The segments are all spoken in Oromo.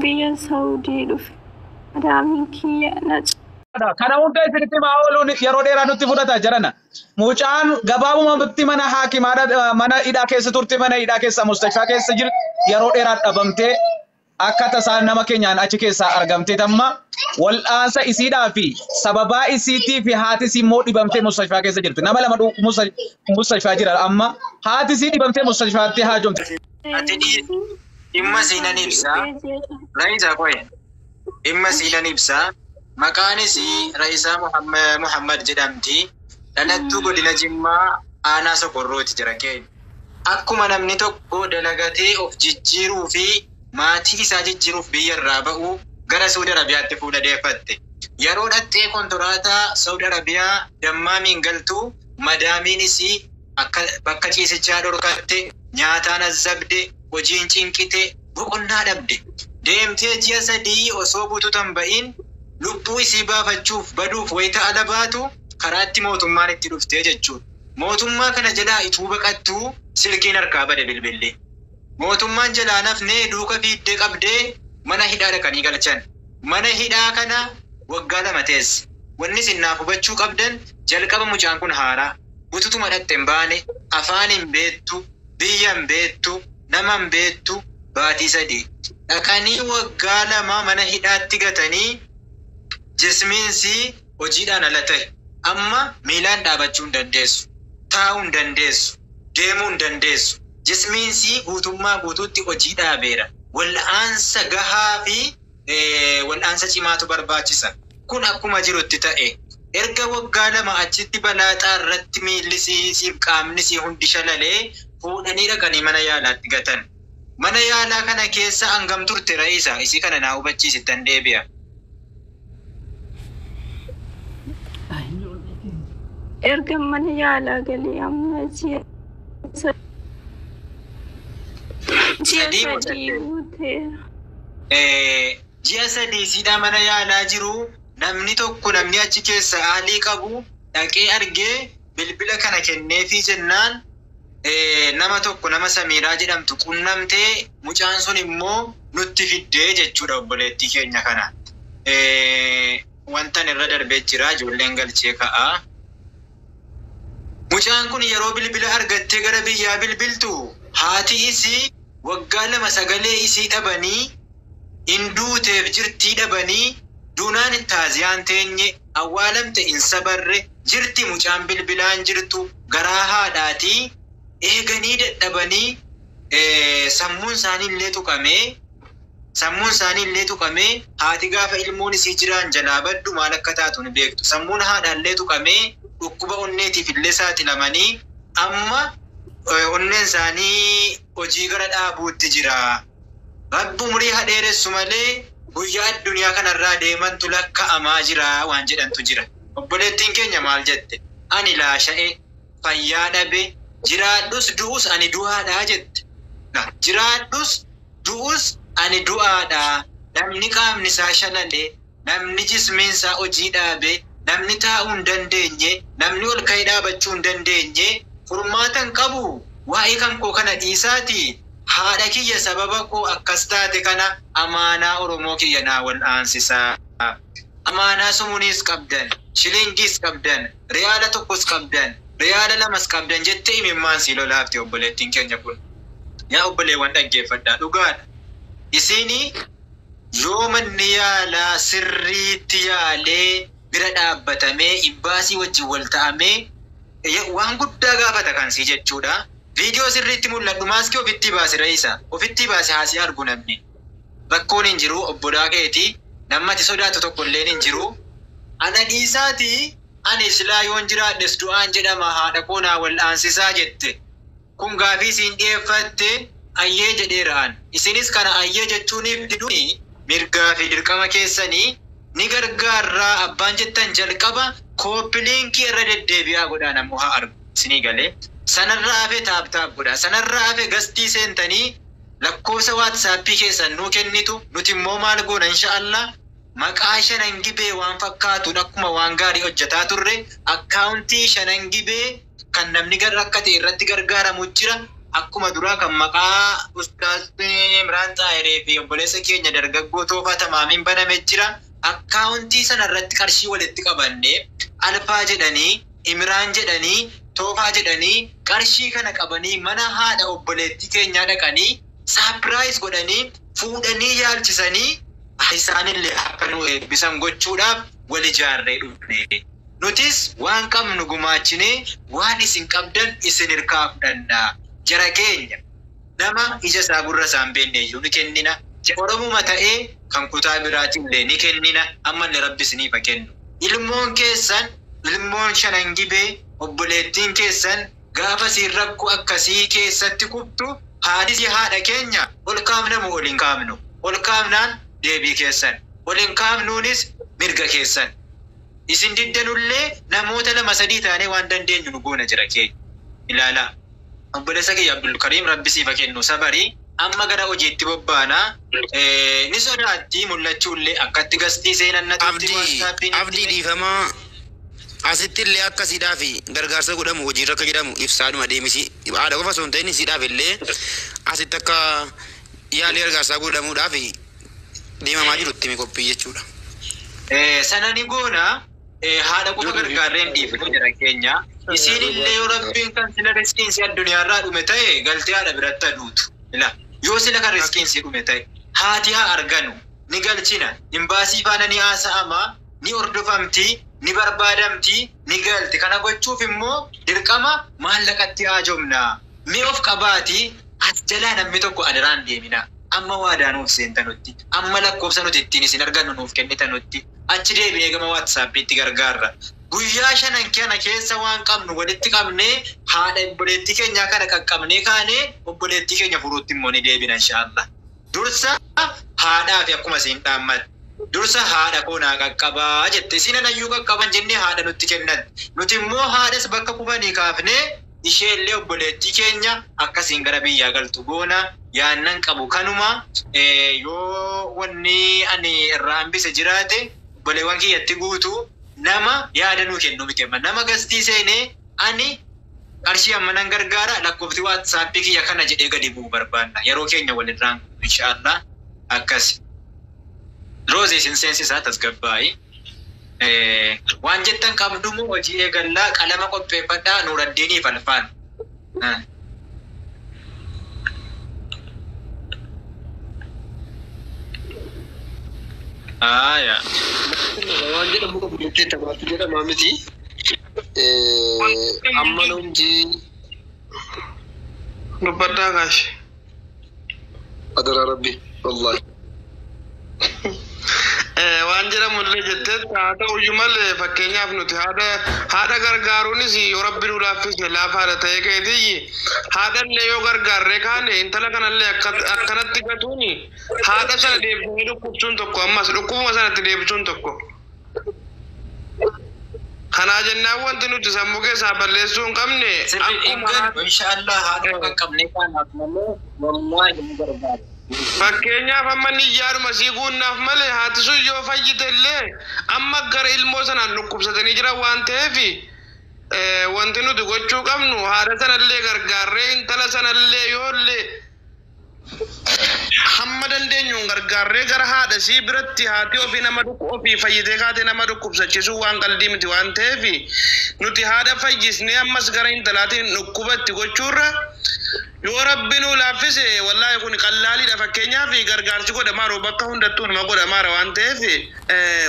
بيا سعودي دف مدامين كي نج kana hunda isinitti maa'ooluun yeroo dheeraa nutti fudhata jirana. Mucaan gabaabumatti mana haakimaa mana hidhaa keessa turte mana hidhaa keessa mustashfaa keessa jiru yeroo dheeraa dhabamtee akka tasaa nama keenyaan achi keessaa argamtee tamma wal'aansa isiidhaa fi sababaa isiitii fi haati isii immoo dhibamtee mustashfaa keessa jirti. Nama lama mustashfaa jira amma haati isii dhibamtee mustashfaatti haajomte. Ati dhimma siinan ibsaa Raisaa qoye dhimma siinan ibsaa maqaanis Raisaa Muhammad jedhamti dhalattuu godina Jimmaa aanaa Sokorrooti jira keenya. Akkuma namni tokko dalagatee of jijjiiruu fi maatii isaa jijjiiruuf biyya irraa ba'u gara Saudi Arabiyaatti fuula deeffatte. Yeroo dhattee kontoraataa Saudi Arabiyaa dammaamiin galtu madaamiinis akka bakka ciisichaa dhorkatte nyaataan azzabde hojiin cinqite boqonnaa dhabde. Deemtee ji'a 3 osoo bututan ba'iin lubbuu isii baafachuuf baduuf wayita ala baatu karaatti mootummaan itti dhuftee jechuudha. Mootummaa kana jalaa ituu baqattuu silkiin harkaa bade bilbillee. Mootummaan jalaa nafnee duuka fiiddee qabdee mana hidhaa dhaqanii galchan. Mana hidhaa kana waggaa 2 teesse. Wanni sinnaaf hubachuu qabdan jalqaba mucaan kun haaraa. Bututuma dhatte hin baane, afaan hin beektu, biyya hin beektu, nama hin beektu, baatii 3. Dhaqanii waggaa 2 mana hidhaatti gatanii jismiinsi hojiidhaan ala ta'e. Amma miilaan dhaabachuu hin dandeessu, taa'uu hin dandeessu, deemuu hin dandeessu. Jismiinsi guutummaa guutuutti hojii dhaabeera. Wal'aansa gahaa fi wal'aansa cimaatu barbaachisa. Kun akkuma jirutti ta'e. Erga waggaa 2 achitti balaaxaa irratti miillisii qaamnisii hundi shalalee fuudhanii dhaqanii mana yaalaatti gatan. Mana yaalaa kana keessa hangam turte Raisaa? Isii kana naa hubachiisittan deebi'a. erga mana yaalaa galee amma ji'a sadii guuteera. Ji'a 3 siidhaa mana yaalaa jiru. Namni tokko namni achi keessa aalii qabu dhaqee argee bilbila kana kenneefii jennaan nama tokko nama Samiiraa jedhamtu qunnamtee mucaan sun immoo nutti fiddee jechuudha obboleettii keenya kana. Wantan irra darbee jira ijoolleen galchee ka'a. Mucaan kun yeroo bilbila argattee gara biyyaa bilbiltu haati isii waggaa 2 sagalee isii dhabanii induuteef jirtii dhabanii Dunaan taaziyaan teenye awwaalamte in sabarre jirti mucaan bilbilaan jirtu garaa haadhaatii eeganii dadhabanii sammuun isaanii illee tuqamee haati gaafa ilmoon isii jiraan jalaa baddu maal akka taatu ni beektu. Sammuun haadhaallee tuqamee dhukkuba onneetiif illee saaxilamanii amma onneen isaanii hojii gara dhaabuutti jira. Rabbi umurii hadheeressu malee guyyaa addunyaa kanarraa deemantu lakka'amaa jira waan jedhantu jira. Obboleettiin keenya maal jette? Ani laasha'e fayyaa dhabe jiraadhus du'us ani du'aadhaa jette. Jiraadhus du'us ani du'aadhaa. Namni qaamni isaa shalale, namni jismiinsaa hojii dhaabe, namni taa'uu hin dandeenye, namni ol ka'ee dhaabachuu hin dandeenye furmaatan qabu. Waa'ee kan koo kana dhiisaati. Haadha kiyya sababa koo akkas taate kana amaanaa Oromoo kiyya naa wal'aansisaa. Amaanaa sumunis qabdan, shilingis qabdan, riyaala 1 qabdan, riyaala 2 qabdan jettee imimmaan si lolaafte obboleettiin keenya kun. Yaa obboleewwan dhaggeeffadhaa dhugaadha. Isiini yoo manni yaalaa sirriitti yaalee bira dhaabbatamee imbaasii wajjin wal ta'amee waan guddaa gaafata kan si jechuudha. Video sirriitti mul'adhu maaskii ofitti baase Raisaa. Ofitti baase haasii argu namni. Rakkoon hin jiru obbolaa keetii. Namatti sodaatu tokko illee hin jiru. Ana dhiisaati ani silaa yoon jiraadhes du'aan jedhama haadha koo naa wal'aansisaa jette. Kun gaafii siin dhiyeeffatte ayyee jedheeraan. Isinis kana ayyee jechuuniif diduni mirgaa fi dirqama keessanii ni gargaarraa abbaan jettan jalqaba kooppiliinkii irra deddeebi'aa godhaa namuu haa argu. Isinii galee. Sanarraa hafe taaptaap godha. Sanarraa hafe gastii seentanii lakkoofsa waatsaappii keessan nuu kennitu. Nuti immoo maal goona inshaallah maqaa Shanangibee waan fakkaatuun akkuma waan gaarii hojjetaa turre akkaawuntii Shanangibee kan namni rakkate irratti gargaaramu jira. akkuma duraa kan maqaa Ustaaz Imraan Xaahiree fi obboleessa keenya dargaggoo Toofaa Tamaamiin baname jira. Akkaawuntii sana irratti qarshii walitti qabannee Alfaa jedhanii, Imraan jedhanii, Toofaa jedhanii qarshii kana qabanii mana haadha obboleettii keenyaa dhaqanii saapiraayis godhanii fuudhanii yaalchisanii isaanillee akka nu eebbisan gochuudhaaf wal ijaarree dhufne. Nutis waan qabnu gumaachinee waan isin qabdan isin hirkaa fudhannaa. Jara keenya nama ija isaa gurra isaan beenne iyyuu ni kennina. Oromuma ta'ee kan kutaa biraatillee ni kennina. Ammallee rabbi isiniif kennu. Ilmoon keessan, ilmoon shanan gibee, obboleettiin keessan gaafa siin rakkoo akkasii keessatti kubtu haadhi haadha keenya ol kaafna moo ol hin kaafnu? Ol kaafnaan deebii keessan. Ol hin kaafnuunis mirga keessan. Isin diddanullee namoota lama sadii taanee waan dandeenyu nu goona jira keenya. Ilaala. Obboleessa kiyya Abdul Karim rabbi siif kennu sabarii amma gara hojiitti bobbaanaa ni sodaatti mul'achuullee akkatti gastii seenan natti abdii dhiifamaa asittillee akkasiidhaa fi gargaarsa godhamu hojiirra akka jedhamu ibsaadhuma deemisi haadha qofa osoo hin ta'in isiidhaaf illee asitti akka yaalii gargaarsaa godhamuudhaaf deemamaa jirutti mi qophii jechuudha. Sana ni goona haadha qofa gargaarreen dhiifatu jira keenya. Isin illee yoo rabbiin kan sila riskiinsi addunyaarraa dhume ta'e galtee haadha biratti aduutu. Yoo sila kan riskiinsi dhume ta'e haati haa arganu ni galchina. Imbaasii faana ni haasa'ama, ni hordofamti, ni barbaadamti, ni galti. Kana gochuuf immoo dirqama maallaqatti haajomna. Mi of qabaati as jalaa namni tokko adaraan deemina. Amma waadaa nuuf seentanutti, amma lakkoofsa nuti ittiin isin argannu nuuf kennitanutti. Achi deebinee gama WhatsAppiitti gargaarra. Guyyaa shanan kana keessa waan qabnu walitti qabnee haadha obboleettii keenyaa kana qaqqabnee kaanee obboleettii keenya furuutti immoo ni deebina inshaallah. Dursa haadhaa fi akkuma isin dhaammatte. Dursa haadha koonaa qaqqabaa jette isin anayyuu qaqqaban jennee haadha nutti kennan. Nuti immoo haadhas bakka qubanii kaafnee isheellee obboleettii keenya akkasiin gara biyyaa galtu goona yaannan qabu kanuma yoo wanni ani irraa hambise jiraate obboleewwan kiyyatti guutu nama yaada nuu kennu miti amma nama gastii seenee ani qarshii amma nan gargaara lakkoofti WhatsApp kiyya kana jedhee gadi bu'u barbaanna yeroo keenya walirraan inshaallah akkas Roze isin seensisaa tasgabbaayi waan jettan qabdumu hojii eegallaa qalama qopheeffadhaa Nuuraddiinii Falfaan ya waan jedhamu qabu jettee tabaatu jedhama miti amma nuunji dubbadhaa kaash adara rabbi wallahi waan jedhamu illee jettee haa ta'uyyuu malee fakkeenyaaf nuti haadha gargaaruunis yoo rabbi nu laaffise laafaadha ta'ee keetiyyi haadhallee yoo gargaarree kaane intala kanallee akkanatti gatuuni haadha sana deebisanii dhukkubsuun tokko ammas dhukkubuma sanatti deebisuun tokko. Kanaa jennaan wanti nuti sammuu keessaa balleessuu hin qabne akkuma inshaallah haadha qaqqabnee kaanaaf malee wallahi ni barbaada. Fakkeenyaaf amma niyyaadhuma sii guunnaaf malee haati sun yoo fayyite illee amma gara ilmoo sanaan dhukkubsatanii jiran waan ta'eef wanti nuti gochuu qabnu haadha sanallee gargaarree intala sanallee yoollee hamma dandeenyuun gargaarree gara haadha sii biratti haati ofii fayyitee kaatee nama dhukkubsachiisuu waan qalbii miti waan ta'eef nuti haadha fayyisnee ammas gara intalaatiin dhukkubatti gochuurra yoo rabbi nu laaffise wallahi kun qallaaliidha fakkeenyaaf gargaarsi godhamaaroo bakka hundattuu nama godhamaara waan ta'eef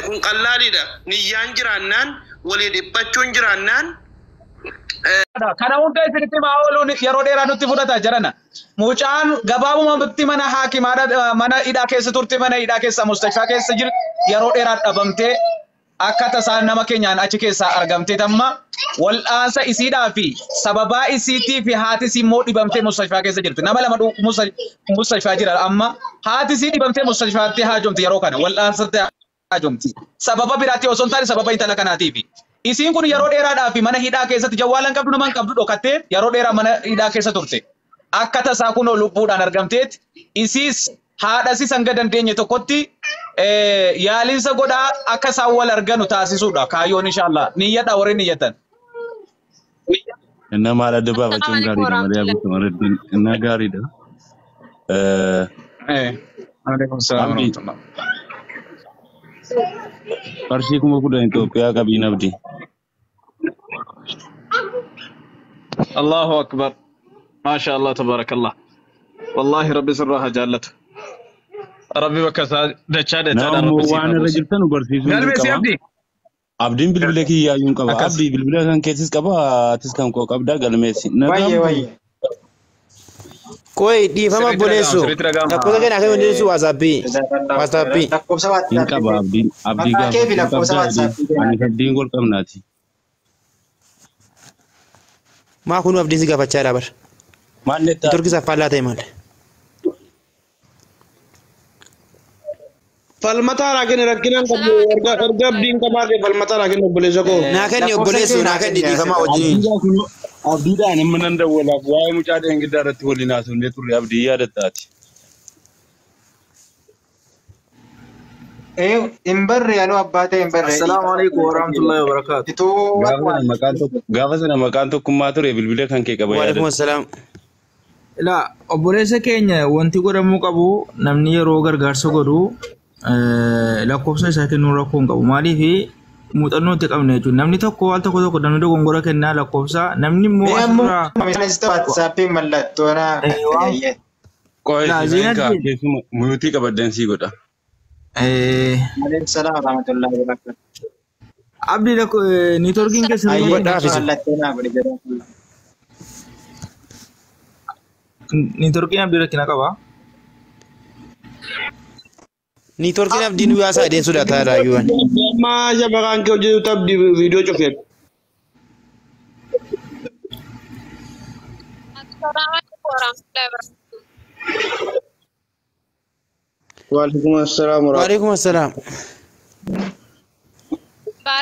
kun qallaaliidha niyyaan jiraannaan walii dhiphachuun jiraannaan kana hunda isinitti maa ooluun yeroo dheeraa nutti fudhata jarana. Mucaan gabaabumatti mana haakimaadha mana hidhaa keessa turte mana hidhaa keessa mustashfaa keessa jiru yeroo dheeraa dhabamtee akka tasaa nama keenyaan achi keessaa argamtee tamma wal'aansa isiidhaa fi sababaa isiitii fi haati isii immoo dhibamtee mustashfaa keessa jirti. Nama lama mustashfaa jira amma haati isii dhibamtee mustashfaatti haajomti yeroo kana wal'aansatti haajomti. Sababa biraatti osoo hin taane sababa intala kanaatiif. Isiin kun yeroo dheeraadhaaf mana hidhaa keessatti jawwaalan qabdu naman qabdu dhokattee yeroo dheeraa mana hidhaa keessa turte. Akka tasaa kun lubbuudhaan argamteet isiis haadhasi sanga dandeenye tokkotti yaalinsa godhaa akka isaan wal arganu taasisuudha kaayyoon inshaallah niyyadha warri niyyatan. إنما على دبابة شون قاري ده مريا بسمار الدين إنها قاري ده إيه عليكم السلام أبدي ورحمة الله. فرشيكم أقول إنتو بيا كابين أبدي الله أكبر ما شاء الله تبارك الله والله ربي سرها جالته ربي بكسا دچا نعم وأنا رجل تنو برسيسون قال بس يا كمان ابني أبدين بالبلك يا يوم كبا أكس أبدي بالبلك كان كيسس كبا تسكن كوك أبدا قال ميسي Wayye نعم wayye. Koi di fama bolesu. سريت رقم Aku tak kena kau bolesu wasabi. Wasabi. Lakkoofsa إن WhatsApp كبا أبدين أبدي maqaa kee fi كبا lakkoofsa كبدا WhatsApp أنا كبدين قول كم ناتي Ma kunu abdin si gafacha dabar. ما نتا Turki sa pala tay mal. falmata rakin rakkinan qabu erga abdiin qabaate falmata rakin obboleessa koo Na kan ni bolesu na kan di fama wajin. أبدي ده أنا من عنده ولا واي مجادة إنك دارت تقول لنا سنة تقول أبدي يا دتاتي hin barre anuu abbaa ta'e hin barre. Assalamu alaikum warahmatullahi wabarakatuh. Ituu gaafa sana maqaan tokkummaa ture bilbila kan kee qaba Wa alaikum yaadatu assalam. Ila obboleessa keenya wanti godhamuu qabu namni yeroo gargaarsa godhu lakkoofsa isaa kennuu rakkoo hin qabu. Maaliif muuxannoo itti qabna jechuudha. Namni tokko al tokko namni dogongora kennaa lakkoofsa namni immoo asirraa WhatsAppiin mallattoona fayyee. qo'ee Laa, siinaa Zeenaddin. keessuma muyuutii qabaddansii godha Alaykum salaam wa rahmatullahi wa barakatuh. abdii niitoorkiin keessa Ayyee dhaafisi. Mallattoonaa godhe jedhama. niitoorkiin abdii rakkina qaba. Ni torki abdin wasa den sudah ta rayuwan. amma jaba kan kee hojjetu tabdi viidiyoo cufeet waalaikum assalaam Wa alaikum assalam.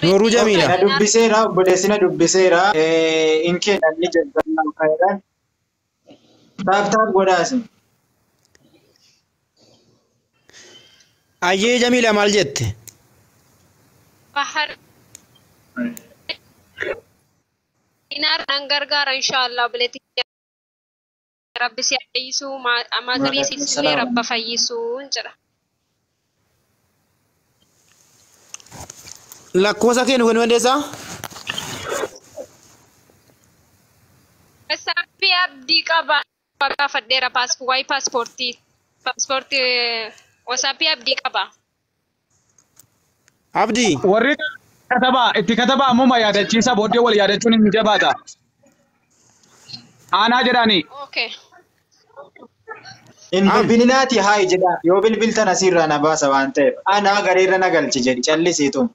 Noru Jamila. Na dubbiseera obboleessina dubbiseera in kennanni jalqabnaa faayidaan taaf godhaasi. Ayyee Jamila maal jette? Bahar Inar nangargara inshallah bileti Rabbi si ayyisu magari sisne Rabba fayyisu jira. Lakkoofsa kennu kan wandeessa? Sabbi abdi qaba bakka fadheera paaspoortii wasaappii abdii qaba. Abdi. warri itti kataba ammuma yaadachiisa booddee wal yaadachuun hin jabaata. Aanaa jedhani. Okay. In bilbilinaati haa jedha yoo bilbiltan asirraa na baasa waan ta'eef anaa gareerra na galchi jedhi callisiituun.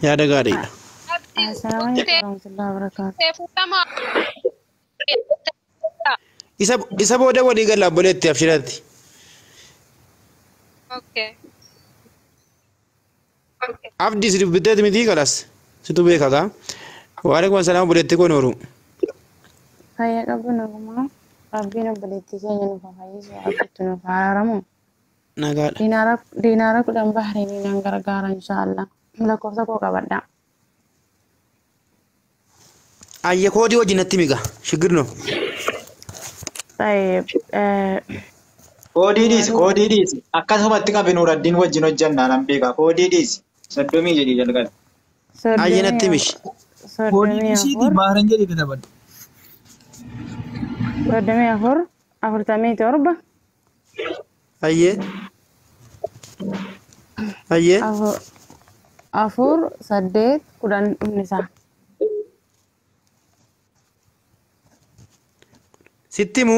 Yaada gaariidha. Assalamualaikum warahmatullahi wabarakatuh. Isa booda walii gala obboleetti abshiratti. Okay. Abdi si dubbitteeti miti kalas. Situ beeka gaa. Wa alaikum assalam obboleetti koo nooru. Fayyaa qabdu nagumaa rabbiin obboleettii keenya nuuf fayyisu akkatti nuuf araaramu. Nagaadha. Diinaara 10 bahreeniin nan gargaara inshaallah. Lakkoofsa koo qabadha. Ayya koodii wajjin natti miga. Shigirno. Koodii dhiisi akkasumatti qabi Nuuraddiin wajjin hojjannaa nan beeka koodii dhiisi 30 jedhii jalqabe. Ayya natti mishi. Koodii isiiti bahareen jedhee katabadha. 34 47 Ayyee. Ayyee. 4 8 10 isaa. Sittimu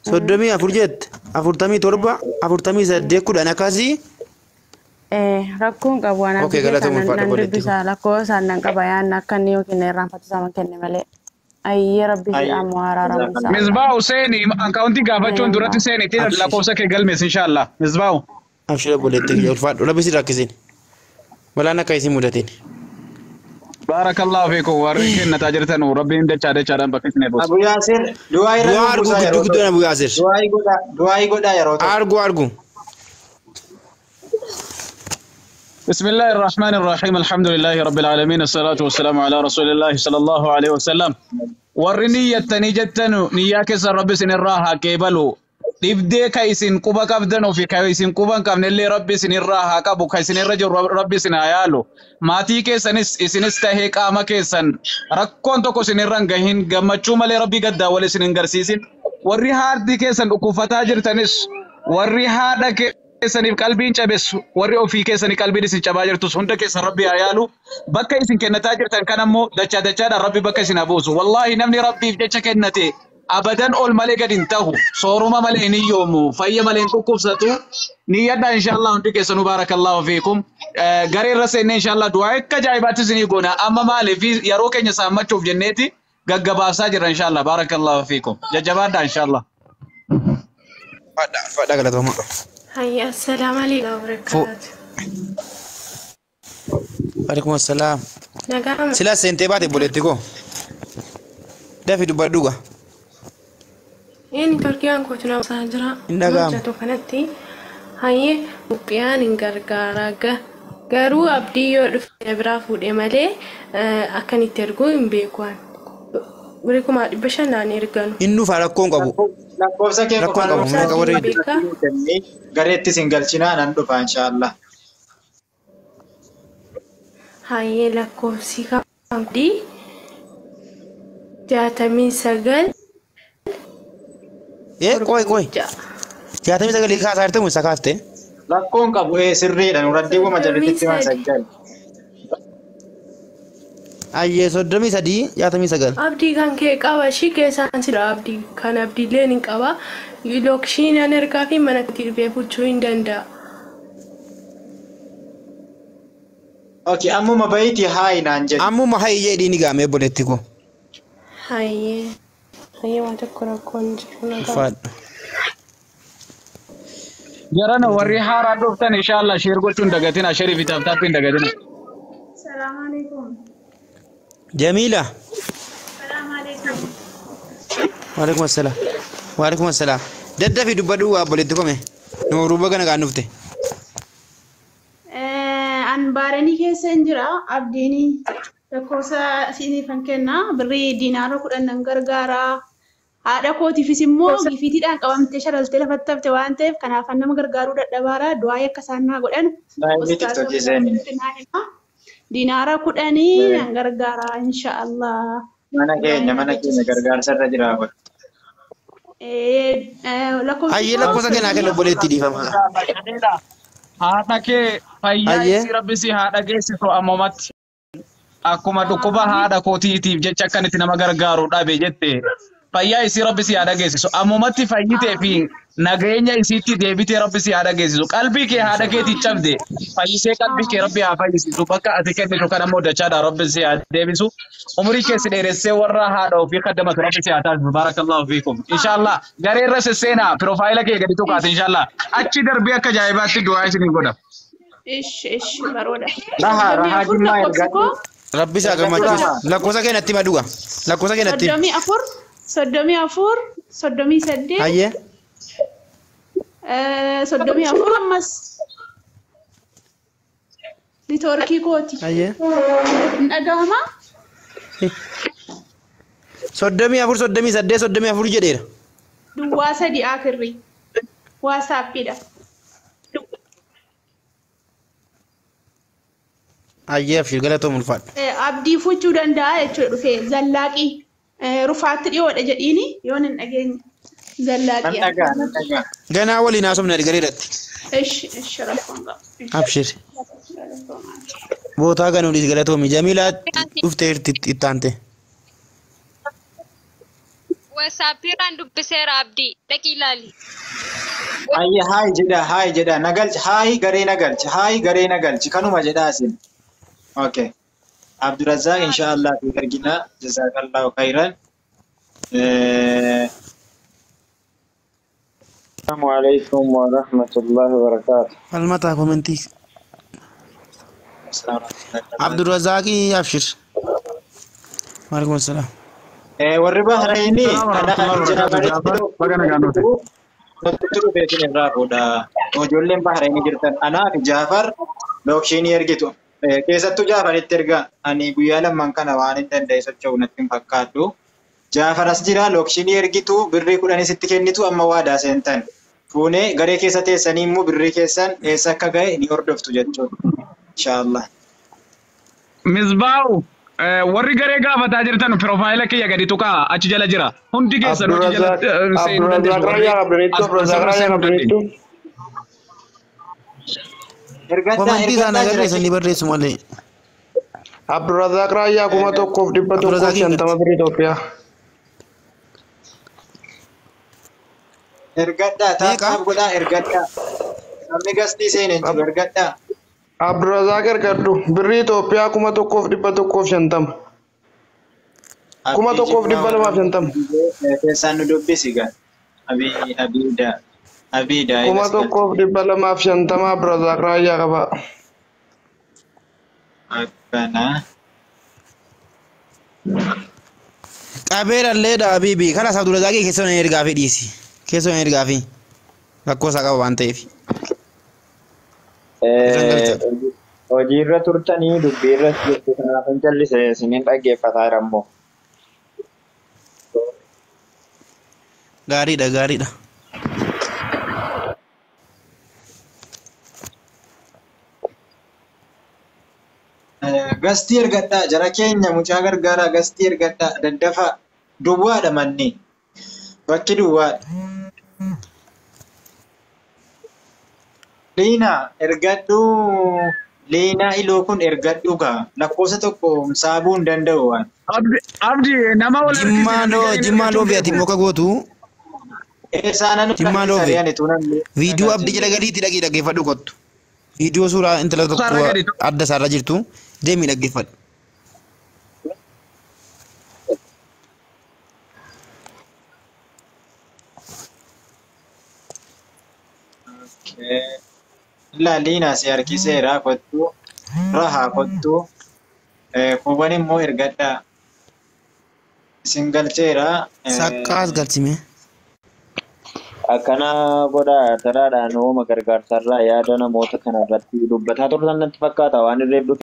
34 jette 47 48 10 akkasii. Rakkoon qabu waan Okay, galatoomuu ulfaadha nan obboleettii dubbisa lakkoofsaan nan qaba yaanna akka inni yookiin irraanfachisaa kenne malee. Ayyee rabbi ammoo araaramu isaa. Misbaa Hussein akauntii gaafachuun duratti seenitti lakkoofsa kee galmees inshallah. Misbaa. Abshira obboleettii ulfaadhu labbisi rakkisiin. Balaan akka isin mudatiin. Barakallahu fiikum warri kennataa jirtan rabbiin dachaadhaan bakka isin eebbisu. Abu Yaasir du'aa irra Du'aa argu giddu Abu Yaasir. du'aa godhaa yeroo ta'u. Argu. بسم الله الرحمن الرحيم الحمد لله رب العالمين الصلاة والسلام على رسول الله صلى الله عليه وسلم والرنية نيجتن نياك رب سن الراحة كيبلو دبدي كايسين كوبا كابدن وفي كايسين كوبا كامن اللي رب سن الراحة كابو كايسين الرجل رب سن عيالو ماتي كيسنس إسنستهيك آما كيسن ركون توكو سن الرنجهين جمعشو مالي ربي قد ولا سن انجرسيسين والرهار دي كيسن أكوفتا جرتنس والرهار دا كيسن قلبين جبس والرئو في كيسن قلبين سن جباجر تسهند كيسن ربي عيالو بكا يسن كنتاجر تنكنمو دچا ربي بكا سن أبوسو والله نمني ربي فجأة كنتي أبداً أول ملك انتهوا صورما ملئني يومو فأي ملئن كوكوبساتو نيادنا إن شاء الله أنتك سنبارك الله فيكم غرير رسين إن شاء الله دعائك كجايبات سنيقونا أما مالي في يروك إن يسامة شوف جنتي غقبا ساجر إن شاء الله بارك الله فيكم ججبات إن شاء الله فدا قالت وما هيا السلام عليكم وبركاته. وعليكم السلام نعم. سلا سنتي باتي بولتيكو دافي دوبادوغا إن كركيان كوتنا ساجرا نعم. جاتو كنتي هيا بيان إن كركاراجا garuu abdii yoo dhufee biraa fuudhee malee akkan itti erguu hin beekuan. Buri kuma dhibba shanaan erganu. Inni dhufa rakkoon qabu. Lakkoofsa kee qofaan gareetti sin galchinaa nan dhufa inshaallah. Hayyee lakkoofsi qabdi 69. Qoy. 69 kaasaa jirtu isa kaaftee. Lakkoon qabu sirriidha nuraddiiwwa majalisitti waan saggal. Ayyee 33 69. Abdii kan kee qaba shi keessaan sira abdii kan abdiilee ni qaba. Lookshiin an ergaa fi mana dhibee bulchuu hin danda'a. Okay, ammuma bayitii haayi naan jedhu. Ammuma haayi jedhii ni gaamee boletti ko. Hayyee waan tokko rakkoon jiru nagaa. Faadha. جرانا وريها رادوفتن إن شاء الله شير قلتون دقتنا شريف تابتابين دقتنا. السلام عليكم. جميلة. السلام عليكم. وعليكم السلام. وعليكم السلام. ددا في دبادو أبولتكم نورو بغنا كانوفته. أن بارني كيسنجرا أبديني لكوسا سيني فنكنا بري دينارو كنا نغرغارا ada kooti fisimmoo gifiitiidhaan qabamtee sharaltee lafattaf waan ta'eef kanaaf nama gargaaruu dadhabaara du'aa akka saannaa godhan dinaara 10 gargaara inshaallah mana keenya gargaarsarra jira godha ayyee lakkoofsa keenyaa kenna obboleetti dhiifama haadha kee fayyaa rabbi si haadha geessisu ammumatti akkuma dhukkuba haadha kootiitiif jecha akkanitti nama gargaaru dhabe jette fayyaa isii rabbi si haadha geessisu ammumatti fayyitee fi nageenya isiitti deebitee rabbi si haadha geessisu qalbii kee haadha keetii cabde fayyisee qalbii kee rabbi haa fayyisisu bakka ati kennitu kan ammoo dachaadha rabbi si haa deebisu umrii kee si dheeressee warra haadha ofii kaddamatu rabbi si haa taasisu baarakallahu fiikum inshallah gareerra sesseenaa piroofaayila kee gadi tuqaate inshallah achi darbee akka ajaa'ibaatti du'aa isinii godha. Ish baroodha. Rahaa jimmaa ergaa. Rabbi si haa gammachiisu lakkoofsa keenyatti maduga lakkoofsa keenyatti. 38 ayyee 34 ammas litorkii kooti ayyee dhagahama 34 jedheera duwwaa sadi akirri waasaappiidha ayyee abshir galatoomu ulfaadha abdii fuchuu danda'a jechuudha dhufee zallaaqii rufaatti dhiyoodha jedhiini yoon hin dhageenye zallaaqii ganaa waliin haasofna gareeratti ish rafoon qaba abshir bootaa ganuudhis galatoomi jamiilaa dhuftee ittaante Wasaapiraan dubbiseera abdii dhaqii ilaali. Ayya haay jedha nagalchi haay garee nagalchi kanuma jedha asin. Okay. Abdurrazzaq inshallah fi argina jazakallahu khairan. Assalamu alaikum wa rahmatullahi wa barakatuh. Almata komenti. Abdurrazzaq abshir. Wa alaikum assalam. Warri Bahraini ana jira bareedu beekin irraa fuudha. Ijoolleen Bahraini jirtan anaa fi Jaafar Lookshinii ergitu. Keessattuu Jaafaritti ergaa ani guyyaa lamman kana waan hin danda'e socho'u natti hin fakkaadhu. Jaafaras jira lookshinii ergitu birrii 10 sitti kennitu amma waadaa seentan. Fuunee garee keessa teessanii immoo birrii keessan eessa akka ga'e ni hordoftu jechuudha. Inshallah. Misbaahu warri garee gaafataa jirtan piroofaayila kiyya gadi tuqaa achi jala jira. Hundi keessan hojii jala seenuu dandeessu. Komantii isaan agarsiisan ni barreessu malee. Abdurazak Raya kuma tokkoof dhibba tokkoof shantama birrii Itoophiyaa. Ergadhaa taa'aaf godhaa ergadhaa. Namni gastii seeneen jiru ergadhaa. Abdurazak ergadhu birrii Itoophiyaa kuma tokkoof dhibba tokkoof shantama. Kuma tokkoof dhibba lamaaf shantama. Keessaan nu dubbisi gaa. Abiida. Kuma tokkoof dhibba lamaaf shantama Abdurazak Raya qaba. Akkana. Qabeera illee Habibi kana isaa Abdurazak keessoo hin ergaa fi dhiisi. Keessoo hin ergaa fi lakkoosaa qaba waan ta'eef. Hojiirra turtanii dubbiirra jirtu kanaaf hin jallise isiniin dhaggeeffataa jira immoo. Gaariidha gaariidha. Gastii ergadhaa jara keenya mucaa gargaaraa gastii ergadhaa daddafaa duwwaadha manni bakki duwwaadha. Liina ergadhuu Liinaa iloo kun ergadhuu gaa lakkoofsa tokko saabuu hin danda'u waan. Abdi nama wal Jimmaa loo fe'ati muka gootu. Jimmaa loo fe'ati. Viidiyoo abdi jala gadiitti dhaggeeffadhu kottu. Viidiyoo suuraa intala tokko adda isaarra jirtu deemii dhaggeeffadhu. Liinaa si harkiseera kottu rahaa kottu kuuwwan immoo ergadhaa isin galcheera. Saqqaas galchime. Akkana godhaa taraadhaan uuma gargaarsarraa yaada namoota kanarratti dubbataa turtan natti fakkaata waan irreef